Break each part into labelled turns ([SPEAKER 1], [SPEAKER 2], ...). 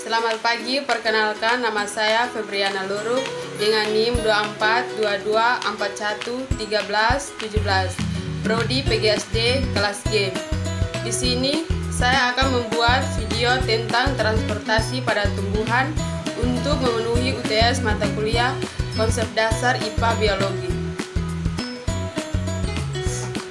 [SPEAKER 1] Selamat pagi, perkenalkan nama saya Febriana Luru dengan NIM 2422411317, Prodi PGSD kelas G. Di sini saya akan membuat video tentang transportasi pada tumbuhan untuk memenuhi UTS mata kuliah konsep dasar IPA biologi.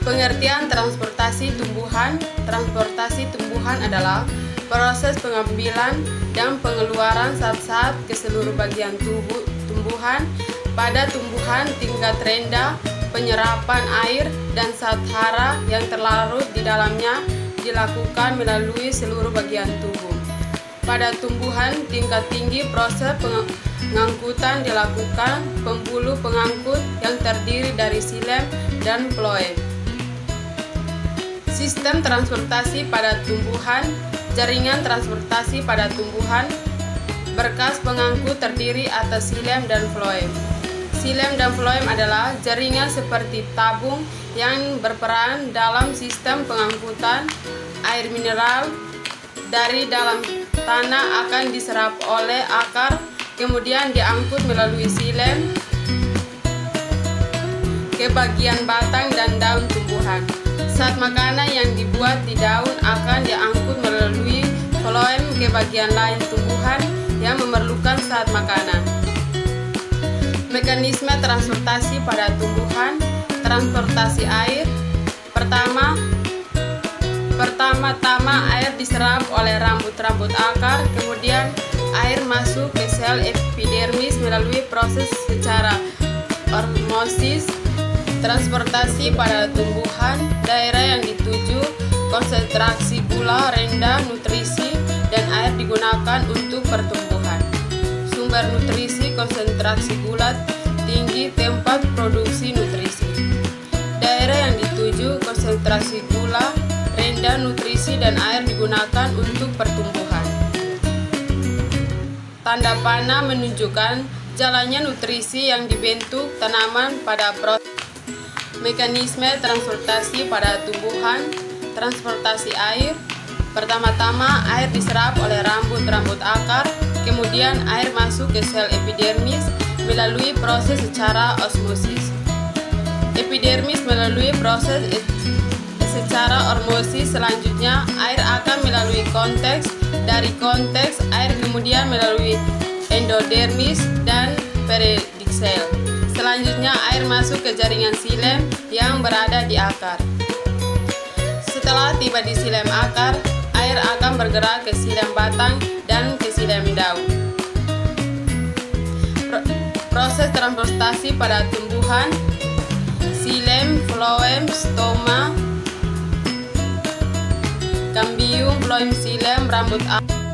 [SPEAKER 1] Pengertian transportasi tumbuhan. Transportasi tumbuhan adalah proses pengambilan dan pengeluaran zat-zat ke seluruh bagian tubuh tumbuhan pada tumbuhan tingkat rendah. Penyerapan air dan zat hara yang terlarut di dalamnya dilakukan melalui seluruh bagian tubuh. Pada tumbuhan tingkat tinggi, proses pengangkutan dilakukan pembuluh pengangkut yang terdiri dari xilem dan floem. Sistem transportasi pada tumbuhan. Jaringan transportasi pada tumbuhan. Berkas pengangkut terdiri atas xilem dan floem. Xilem dan floem adalah jaringan seperti tabung yang berperan dalam sistem pengangkutan air mineral dari dalam tanah akan diserap oleh akar, kemudian diangkut melalui xilem ke bagian batang dan daun tumbuhan. Zat makanan yang dibuat di daun akan diangkut melalui floem ke bagian lain tumbuhan yang memerlukan zat makanan. Mekanisme transportasi pada tumbuhan. Transportasi air. Pertama-tama air diserap oleh rambut-rambut akar, kemudian air masuk ke sel epidermis melalui proses secara osmosis. Transportasi pada tumbuhan. Daerah yang dituju, konsentrasi gula rendah, nutrisi dan air digunakan untuk pertumbuhan. Sumber nutrisi, konsentrasi gula tinggi, tempat produksi nutrisi. Daerah yang dituju, konsentrasi gula rendah, nutrisi dan air digunakan untuk pertumbuhan. Tanda panah menunjukkan jalannya nutrisi yang dibentuk tanaman pada proses. Mekanisme transportasi pada tumbuhan. Transportasi air. Pertama-tama air diserap oleh rambut-rambut akar, kemudian air masuk ke sel epidermis melalui proses secara osmosis. Epidermis melalui proses secara osmosis. Selanjutnya air akan melalui konteks. Dari konteks air kemudian melalui endodermis dan peridiksel. Selanjutnya air masuk ke jaringan xilem yang berada di akar. Setelah tiba di xilem akar, air akan bergerak ke xilem batang dan ke xilem daun. Proses transportasi pada tumbuhan. Xilem, floem, stoma, cambium, floem, xilem, rambut akar.